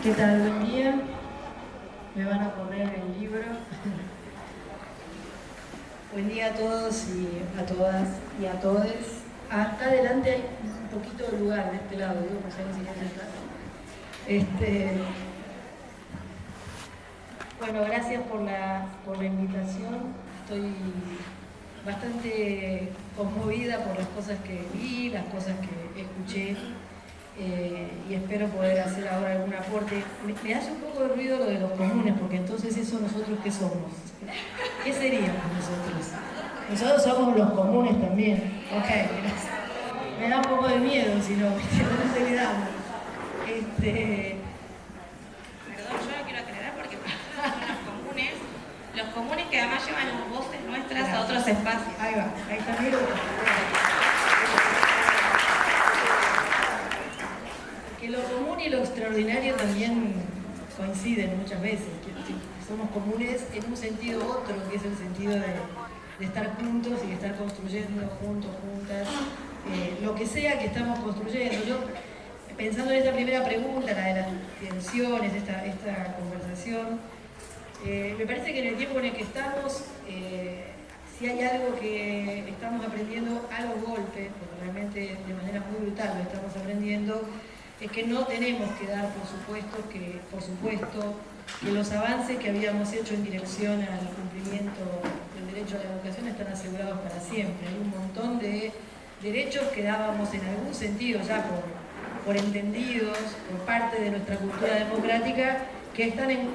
¿Qué tal? Buen día. Me van a poner el libro. Buen día a todos y a todas y a todes. Acá adelante hay un poquito de lugar de este lado, digo, pues ahí si quieren sentar. Bueno, gracias por la invitación. Estoy bastante conmovida por las cosas que vi, las cosas que escuché. Y espero poder hacer ahora algún aporte. Me hace un poco de ruido lo de los comunes, porque entonces eso nosotros ¿qué somos? ¿Qué seríamos nosotros? Nosotros somos los comunes también. Ok, gracias. Me da un poco de miedo si no, no se le damos. Perdón, yo lo quiero aclarar porque los comunes que además llevan las voces nuestras a otros espacios. Ahí va, ahí también. Que lo común y lo extraordinario también coinciden muchas veces. Que somos comunes en un sentido otro, que es el sentido de estar juntos y de estar construyendo juntos, juntas, lo que sea que estamos construyendo. Yo, pensando en esta primera pregunta, la de las tensiones, esta conversación, me parece que en el tiempo en el que estamos, si hay algo que estamos aprendiendo a los golpes, porque realmente de manera muy brutal lo estamos aprendiendo, es que no tenemos que dar por supuesto que los avances que habíamos hecho en dirección al cumplimiento del derecho a la educación están asegurados para siempre. Hay un montón de derechos que dábamos en algún sentido ya por entendidos, por parte de nuestra cultura democrática, que están en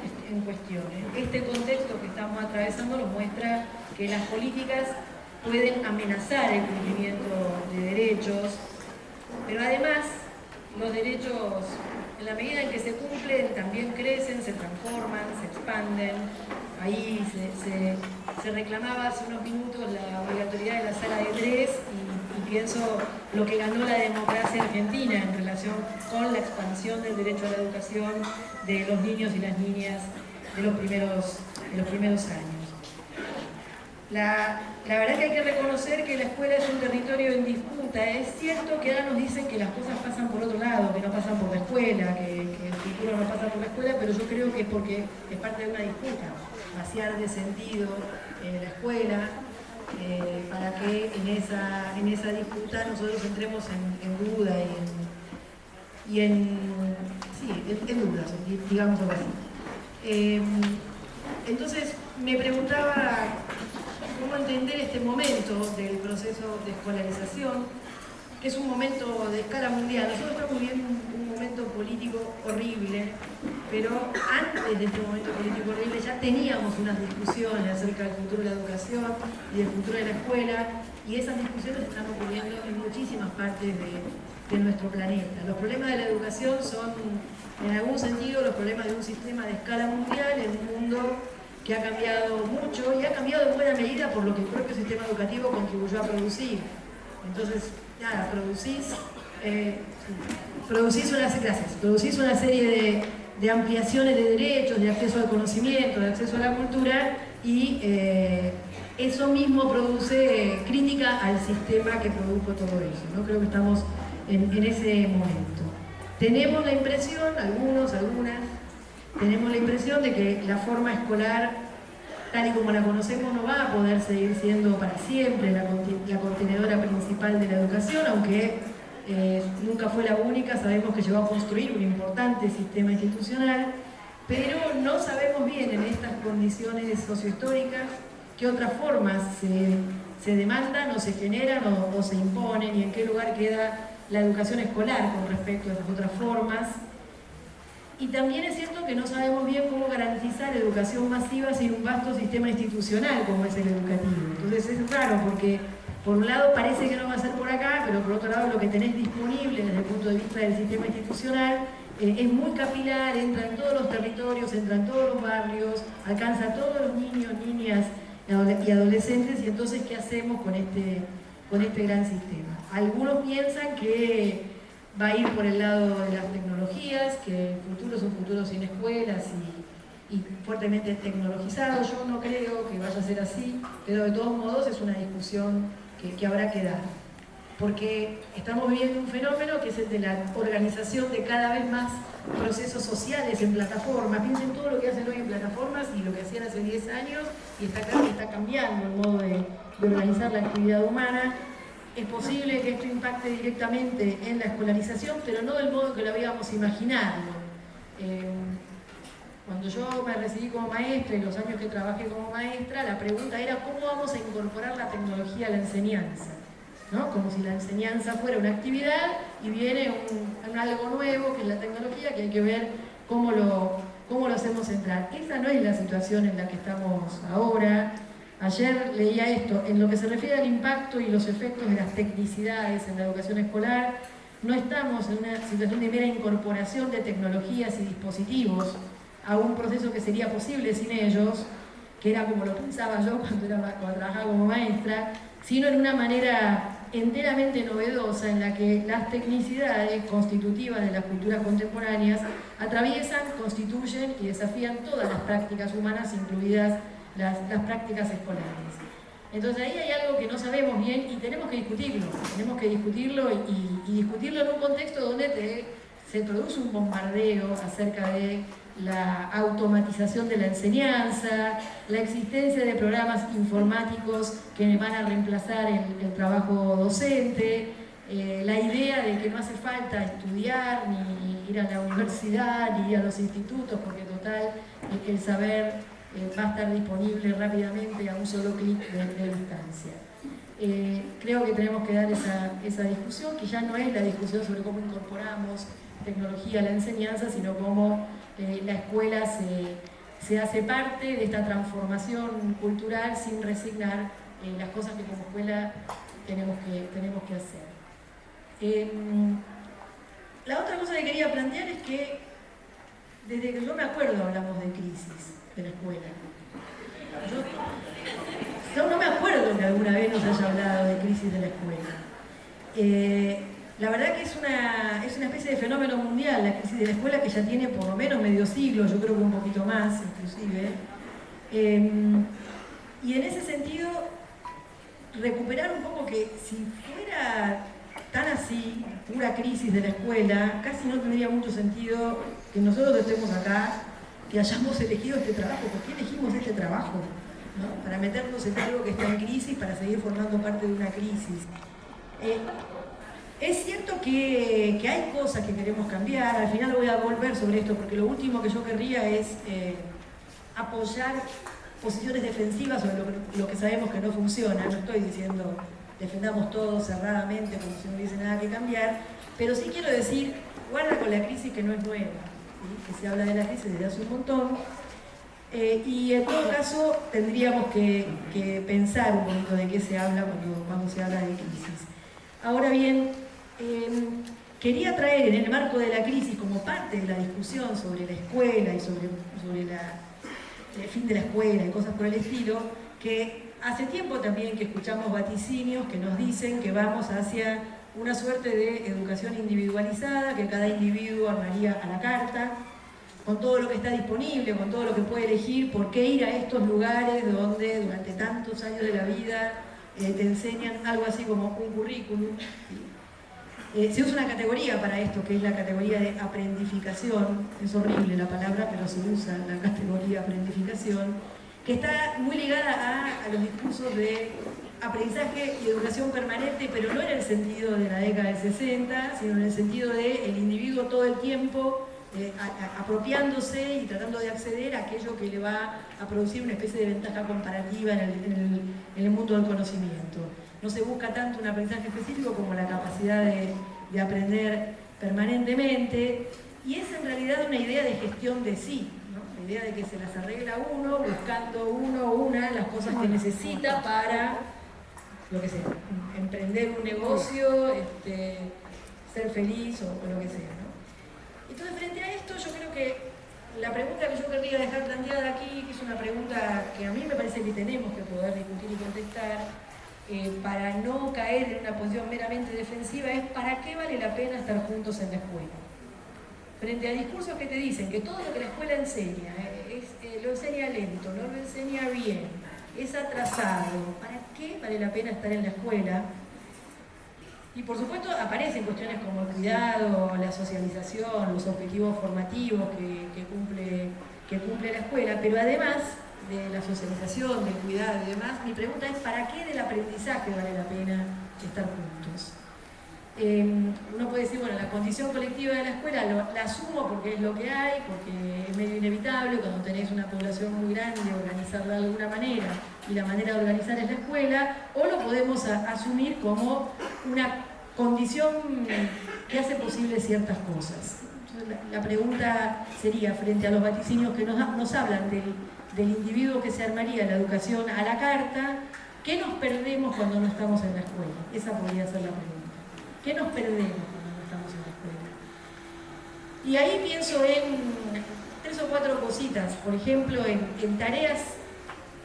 cuestión. Este contexto que estamos atravesando nos muestra que las políticas pueden amenazar el cumplimiento de derechos, pero además los derechos, en la medida en que se cumplen, también crecen, se transforman, se expanden. Ahí se reclamaba hace unos minutos la obligatoriedad de la sala de tres y pienso lo que ganó la democracia argentina en relación con la expansión del derecho a la educación de los niños y las niñas de los primeros años. La verdad que hay que reconocer que la escuela es un territorio en disputa. Es cierto que ahora nos dicen que las cosas pasan por otro lado, que no pasan por la escuela, que el futuro no pasa por la escuela, pero yo creo que es porque es parte de una disputa. Vaciar de sentido la escuela, para que en esa disputa nosotros entremos en duda y en dudas, digamos algo así. Entonces me preguntaba cómo entender este momento del proceso de escolarización, que es un momento de escala mundial. Nosotros estamos viviendo un momento político horrible, pero antes de este momento político horrible ya teníamos unas discusiones acerca del futuro de la educación y del futuro de la escuela, y esas discusiones están ocurriendo en muchísimas partes de nuestro planeta. Los problemas de la educación son, en algún sentido, los problemas de un sistema de escala mundial en un mundo que ha cambiado mucho y ha cambiado en buena medida por lo que el propio sistema educativo contribuyó a producir. Entonces, nada, producís una serie de ampliaciones de derechos, de acceso al conocimiento, de acceso a la cultura, y eso mismo produce crítica al sistema que produjo todo eso, ¿no? Creo que estamos en ese momento. Tenemos la impresión, algunas, tenemos la impresión de que la forma escolar, tal y como la conocemos, no va a poder seguir siendo para siempre la contenedora principal de la educación, aunque nunca fue la única. Sabemos que llegó a construir un importante sistema institucional, pero no sabemos bien en estas condiciones sociohistóricas qué otras formas se demandan o se generan o se imponen, y en qué lugar queda la educación escolar con respecto a esas otras formas. Y también es cierto que no sabemos bien cómo garantizar educación masiva sin un vasto sistema institucional como es el educativo. Entonces es raro porque por un lado parece que no va a ser por acá, pero por otro lado lo que tenés disponible desde el punto de vista del sistema institucional es muy capilar, entra en todos los territorios, entra en todos los barrios, alcanza a todos los niños, niñas y adolescentes. Y entonces, ¿qué hacemos con este gran sistema? Algunos piensan que va a ir por el lado de las tecnologías, que el futuro es un futuro sin escuelas y fuertemente tecnologizado. Yo no creo que vaya a ser así, pero de todos modos es una discusión que habrá que dar. porque estamos viviendo un fenómeno que es el de la organización de cada vez más procesos sociales en plataformas. Piensen todo lo que hacen hoy en plataformas y lo que hacían hace 10 años, y está cambiando el modo de organizar la actividad humana. Es posible que esto impacte directamente en la escolarización, pero no del modo que lo habíamos imaginado. Cuando yo me recibí como maestra y los años que trabajé como maestra, la pregunta era cómo vamos a incorporar la tecnología a la enseñanza, ¿no? Como si la enseñanza fuera una actividad y viene un algo nuevo que es la tecnología, que hay que ver cómo lo hacemos entrar. Esa no es la situación en la que estamos ahora. Ayer leía esto, en lo que se refiere al impacto y los efectos de las tecnicidades en la educación escolar, no estamos en una situación de mera incorporación de tecnologías y dispositivos a un proceso que sería posible sin ellos, que era como lo pensaba yo cuando trabajaba como maestra, sino en una manera enteramente novedosa en la que las tecnicidades constitutivas de las culturas contemporáneas atraviesan, constituyen y desafían todas las prácticas humanas, incluidas las prácticas escolares. Entonces ahí hay algo que no sabemos bien y tenemos que discutirlo y discutirlo en un contexto donde se produce un bombardeo acerca de la automatización de la enseñanza, la existencia de programas informáticos que van a reemplazar el trabajo docente, la idea de que no hace falta estudiar, ni ir a la universidad, ni ir a los institutos, porque total el saber va a estar disponible rápidamente a un solo clic de distancia. Creo que tenemos que dar esa discusión, que ya no es la discusión sobre cómo incorporamos tecnología a la enseñanza, sino cómo la escuela se hace parte de esta transformación cultural sin resignar las cosas que como escuela tenemos que hacer. La otra cosa que quería plantear es que desde que yo me acuerdo hablamos de crisis de la escuela. Yo no me acuerdo que alguna vez nos haya hablado de crisis de la escuela. La verdad que es una especie de fenómeno mundial la crisis de la escuela, que ya tiene por lo menos medio siglo, yo creo que un poquito más inclusive. Y en ese sentido, recuperar un poco que si fuera tan así, pura crisis de la escuela, casi no tendría mucho sentido que nosotros estemos acá, que hayamos elegido este trabajo. ¿Por qué elegimos este trabajo? ¿No? Para meternos en algo que está en crisis, para seguir formando parte de una crisis. Es cierto que hay cosas que queremos cambiar, al final voy a volver sobre esto, porque lo último que yo querría es apoyar posiciones defensivas sobre lo que sabemos que no funciona. No estoy diciendo defendamos todo cerradamente como si no hubiese nada que cambiar, pero sí quiero decir, guarda con la crisis que no es nueva, ¿sí? Que se habla de la crisis desde hace un montón, y en todo caso tendríamos que pensar un poquito de qué se habla cuando se habla de crisis. Ahora bien, quería traer en el marco de la crisis, como parte de la discusión sobre la escuela y sobre el fin de la escuela y cosas por el estilo, que hace tiempo también que escuchamos vaticinios que nos dicen que vamos hacia una suerte de educación individualizada, que cada individuo armaría a la carta, con todo lo que está disponible, con todo lo que puede elegir, por qué ir a estos lugares donde durante tantos años de la vida te enseñan algo así como un currículum. ¿Sí? Se usa una categoría para esto, que es la categoría de aprendificación. Es horrible la palabra, pero se usa la categoría aprendificación, que está muy ligada a los discursos de aprendizaje y educación permanente, pero no en el sentido de la década del 60, sino en el sentido de el individuo todo el tiempo apropiándose y tratando de acceder a aquello que le va a producir una especie de ventaja comparativa en el mundo del conocimiento. No se busca tanto un aprendizaje específico como la capacidad de aprender permanentemente, y es en realidad una idea de gestión de sí, ¿no? La idea de que se las arregla uno, buscando uno o una las cosas que necesita para, lo que sea, emprender un negocio, ser feliz o lo que sea, ¿no? Entonces, frente a esto, yo creo que la pregunta que yo querría dejar planteada aquí, que es una pregunta que a mí me parece que tenemos que poder discutir y contestar, para no caer en una posición meramente defensiva, es ¿para qué vale la pena estar juntos en la escuela? Frente a discursos que te dicen que todo lo que la escuela enseña lo enseña lento, no lo enseña bien, es atrasado, ¿para qué vale la pena estar en la escuela? Y por supuesto aparecen cuestiones como el cuidado, la socialización, los objetivos formativos que cumple la escuela, pero además de la socialización, del cuidado y demás, mi pregunta es ¿para qué del aprendizaje vale la pena estar juntos? Uno puede decir, bueno, la condición colectiva de la escuela la asumo porque es lo que hay, porque es medio inevitable cuando tenés una población muy grande, organizarla de alguna manera, y la manera de organizar es la escuela, o lo podemos asumir como una condición que hace posible ciertas cosas. Entonces, la pregunta sería, frente a los vaticinios que nos hablan del individuo que se armaría la educación a la carta, ¿qué nos perdemos cuando no estamos en la escuela? Esa podría ser la pregunta. ¿Qué nos perdemos cuando no estamos en la escuela? Y ahí pienso en 3 o 4 cositas, por ejemplo, en tareas,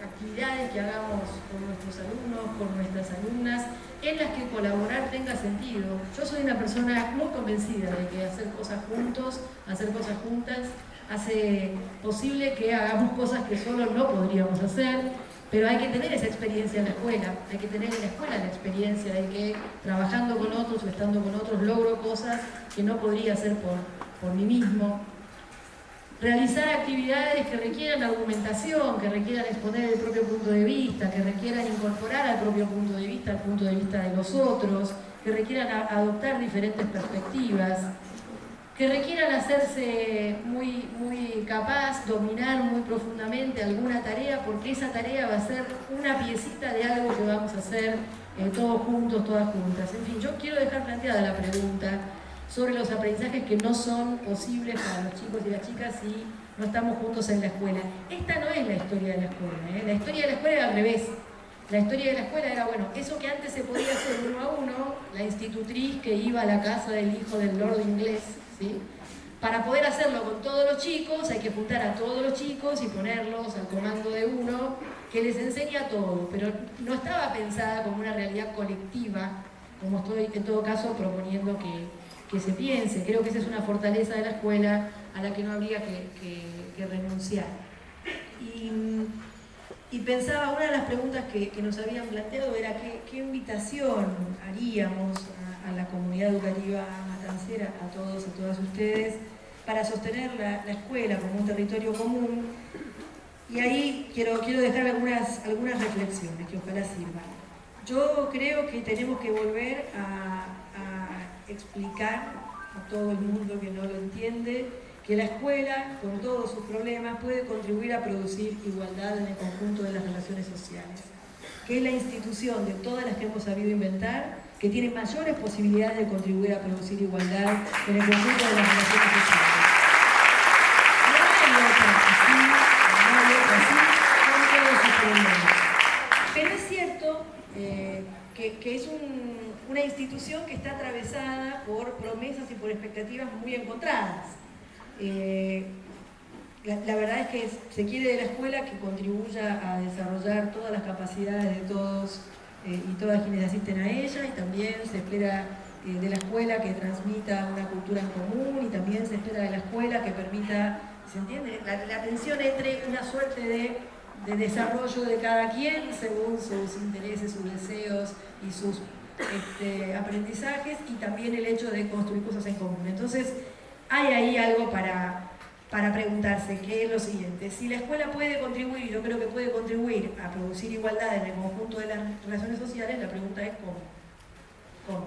actividades que hagamos con nuestros alumnos, con nuestras alumnas, en las que colaborar tenga sentido. Yo soy una persona muy convencida de que hacer cosas juntos, hacer cosas juntas, hace posible que hagamos cosas que solo no podríamos hacer. Pero hay que tener esa experiencia en la escuela, hay que tener en la escuela la experiencia de que trabajando con otros o estando con otros logro cosas que no podría hacer por mí mismo. Realizar actividades que requieran argumentación, que requieran exponer el propio punto de vista, que requieran incorporar al propio punto de vista, al punto de vista de los otros, que requieran adoptar diferentes perspectivas, que requieran hacerse muy capaz, dominar muy profundamente alguna tarea, porque esa tarea va a ser una piecita de algo que vamos a hacer todos juntos, todas juntas. En fin, yo quiero dejar planteada la pregunta sobre los aprendizajes que no son posibles para los chicos y las chicas si no estamos juntos en la escuela. Esta no es la historia de la escuela, La historia de la escuela era al revés. La historia de la escuela era, bueno, eso que antes se podía hacer 1 a 1, la institutriz que iba a la casa del hijo del lord inglés, ¿sí? Para poder hacerlo con todos los chicos hay que juntar a todos los chicos y ponerlos al comando de uno que les enseña todo, pero no estaba pensada como una realidad colectiva, como estoy en todo caso proponiendo que se piense. Creo que esa es una fortaleza de la escuela a la que no habría que renunciar. Y pensaba, una de las preguntas que nos habían planteado era qué invitación haríamos a la comunidad educativa matancera, a todos y todas ustedes, para sostener la escuela como un territorio común. Y ahí quiero dejar algunas reflexiones que ojalá sirvan. Yo creo que tenemos que volver a explicar a todo el mundo que no lo entiende que la escuela, con todos sus problemas, puede contribuir a producir igualdad en el conjunto de las relaciones sociales, que es la institución de todas las que hemos sabido inventar, que tiene mayores posibilidades de contribuir a producir igualdad en el conjunto de las relaciones sociales. No hay otra así, con todos sus problemas. Pero es cierto que es una institución que está atravesada por promesas y por expectativas muy encontradas. La verdad es que se quiere de la escuela que contribuya a desarrollar todas las capacidades de todos y todas quienes asisten a ella, y también se espera de la escuela que transmita una cultura en común, y también se espera de la escuela que permita, ¿se entiende?, la tensión entre una suerte de desarrollo de cada quien según sus intereses, sus deseos y sus aprendizajes, y también el hecho de construir cosas en común. Entonces, hay ahí algo para preguntarse, que es lo siguiente: si la escuela puede contribuir, yo creo que puede contribuir a producir igualdad en el conjunto de las relaciones sociales, la pregunta es ¿cómo?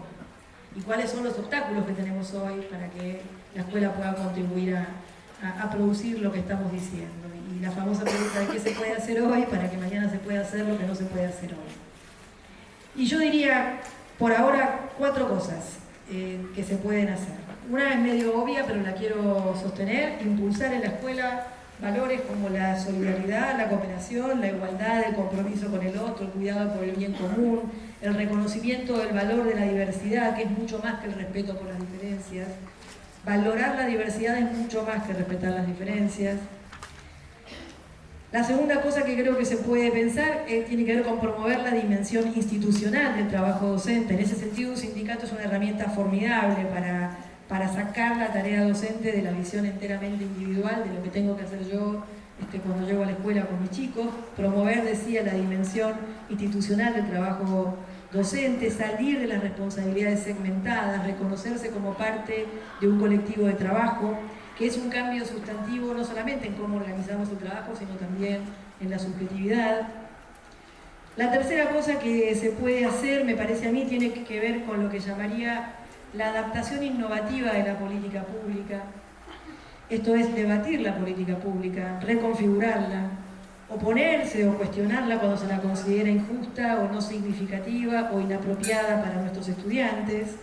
¿Y cuáles son los obstáculos que tenemos hoy para que la escuela pueda contribuir a producir lo que estamos diciendo? Y la famosa pregunta de qué se puede hacer hoy para que mañana se pueda hacer lo que no se puede hacer hoy. Y yo diría, por ahora, 4 cosas que se pueden hacer. Una es medio obvia, pero la quiero sostener: impulsar en la escuela valores como la solidaridad, la cooperación, la igualdad, el compromiso con el otro, el cuidado por el bien común, el reconocimiento del valor de la diversidad, que es mucho más que el respeto por las diferencias. Valorar la diversidad es mucho más que respetar las diferencias. La segunda cosa que creo que se puede pensar tiene que ver con promover la dimensión institucional del trabajo docente. En ese sentido, un sindicato es una herramienta formidable para sacar la tarea docente de la visión enteramente individual de lo que tengo que hacer yo cuando llego a la escuela con mis chicos. Promover, decía, la dimensión institucional del trabajo docente, salir de las responsabilidades segmentadas, reconocerse como parte de un colectivo de trabajo, que es un cambio sustantivo no solamente en cómo organizamos el trabajo, sino también en la subjetividad. La tercera cosa que se puede hacer, me parece a mí, tiene que ver con lo que llamaría la adaptación innovativa de la política pública. Esto es debatir la política pública, reconfigurarla, oponerse o cuestionarla cuando se la considera injusta o no significativa o inapropiada para nuestros estudiantes.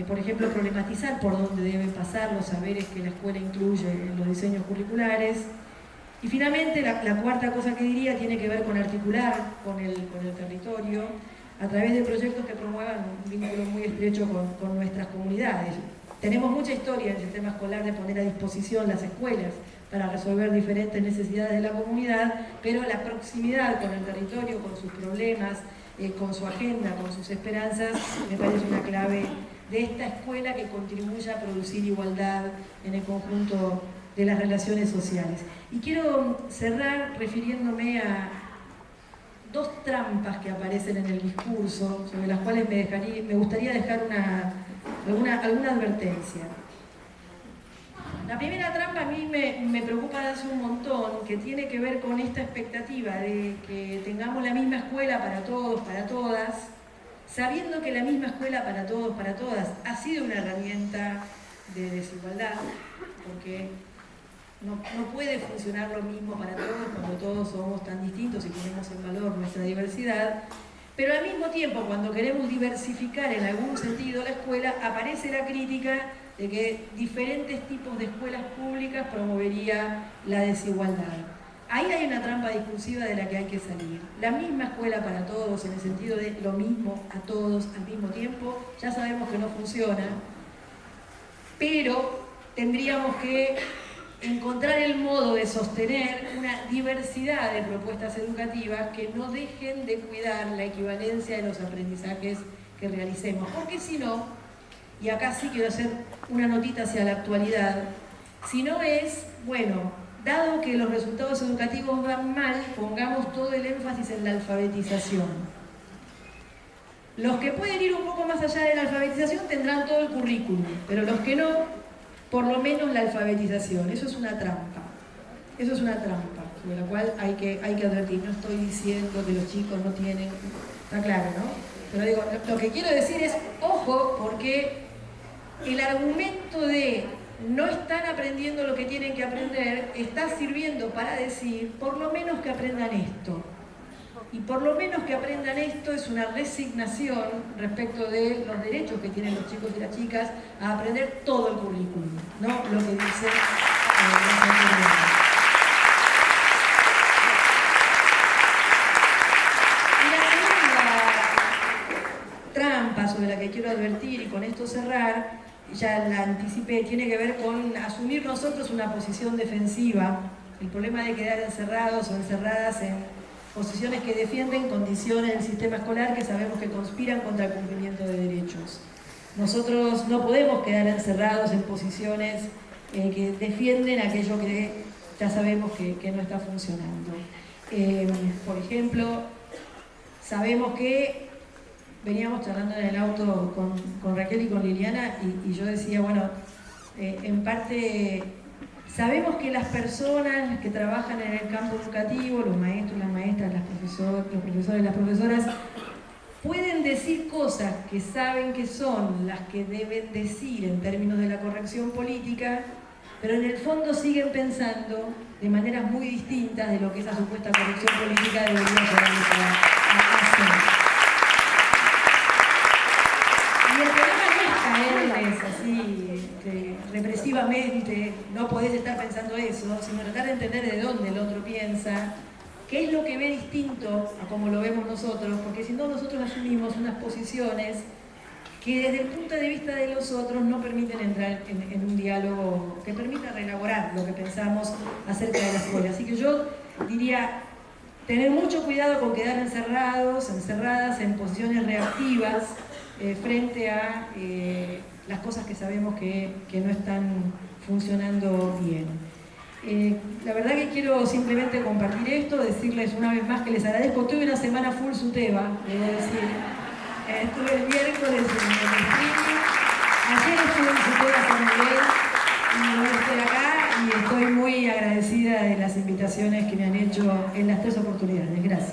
Por ejemplo, problematizar por dónde deben pasar los saberes que la escuela incluye en los diseños curriculares. Y finalmente, la cuarta cosa que diría tiene que ver con articular con el territorio a través de proyectos que promuevan un vínculo muy estrecho con nuestras comunidades. Tenemos mucha historia en el sistema escolar de poner a disposición las escuelas para resolver diferentes necesidades de la comunidad, pero la proximidad con el territorio, con sus problemas, con su agenda, con sus esperanzas, me parece una clave de esta escuela que contribuye a producir igualdad en el conjunto de las relaciones sociales. Y quiero cerrar refiriéndome a dos trampas que aparecen en el discurso, sobre las cuales me gustaría dejar alguna advertencia. La primera trampa a mí me preocupa desde hace un montón, que tiene que ver con esta expectativa de que tengamos la misma escuela para todos, para todas, sabiendo que la misma escuela para todos, para todas, ha sido una herramienta de desigualdad, porque no puede funcionar lo mismo para todos cuando todos somos tan distintos y ponemos en valor nuestra diversidad. Pero al mismo tiempo, cuando queremos diversificar en algún sentido la escuela, aparece la crítica de que diferentes tipos de escuelas públicas promovería la desigualdad. Ahí hay una trampa discursiva de la que hay que salir. La misma escuela para todos, en el sentido de lo mismo a todos al mismo tiempo, ya sabemos que no funciona, pero tendríamos que encontrar el modo de sostener una diversidad de propuestas educativas que no dejen de cuidar la equivalencia de los aprendizajes que realicemos. Porque si no, y acá sí quiero hacer una notita hacia la actualidad, si no es, bueno, dado que los resultados educativos van mal, pongamos todo el énfasis en la alfabetización. Los que pueden ir un poco más allá de la alfabetización tendrán todo el currículum, pero los que no, por lo menos la alfabetización. Eso es una trampa. Eso es una trampa, sobre la cual hay que advertir. No estoy diciendo que los chicos no tienen... Está claro, ¿no? Pero digo, lo que quiero decir es, ojo, porque el argumento de no están aprendiendo lo que tienen que aprender está sirviendo para decir, por lo menos que aprendan esto. Y por lo menos que aprendan esto es una resignación respecto de los derechos que tienen los chicos y las chicas a aprender todo el currículum, no lo que dice las autoridades. Y la segunda trampa sobre la que quiero advertir, y con esto cerrar, ya la anticipé, tiene que ver con asumir nosotros una posición defensiva. El problema de quedar encerrados o encerradas en posiciones que defienden condiciones del sistema escolar que sabemos que conspiran contra el cumplimiento de derechos. Nosotros no podemos quedar encerrados en posiciones que defienden aquello que ya sabemos que no está funcionando. Por ejemplo, sabemos que veníamos charlando en el auto con Raquel y con Liliana y yo decía, bueno, en parte... Sabemos que las personas que trabajan en el campo educativo, los maestros, las maestras, los profesores, las profesoras, pueden decir cosas que saben que son las que deben decir en términos de la corrección política, pero en el fondo siguen pensando de maneras muy distintas de lo que esa supuesta corrección política debería llevarles a hacer. Y el problema no es caerles así represivamente, no podés estar pensando eso, sino tratar de entender de dónde el otro piensa, qué es lo que ve distinto a cómo lo vemos nosotros, porque si no nosotros asumimos unas posiciones que desde el punto de vista de los otros no permiten entrar en un diálogo que permita reelaborar lo que pensamos acerca de la escuela. Así que yo diría, tener mucho cuidado con quedar encerrados, encerradas en posiciones reactivas frente a las cosas que sabemos que no están funcionando bien. La verdad que quiero simplemente compartir esto, decirles una vez más que les agradezco. Tuve una semana full SUTEBA, debo decir. Estuve el miércoles en el streaming. Ayer estuve en Ciudad con Miguel y hoy estoy acá y estoy muy agradecida de las invitaciones que me han hecho en las 3 oportunidades. Gracias.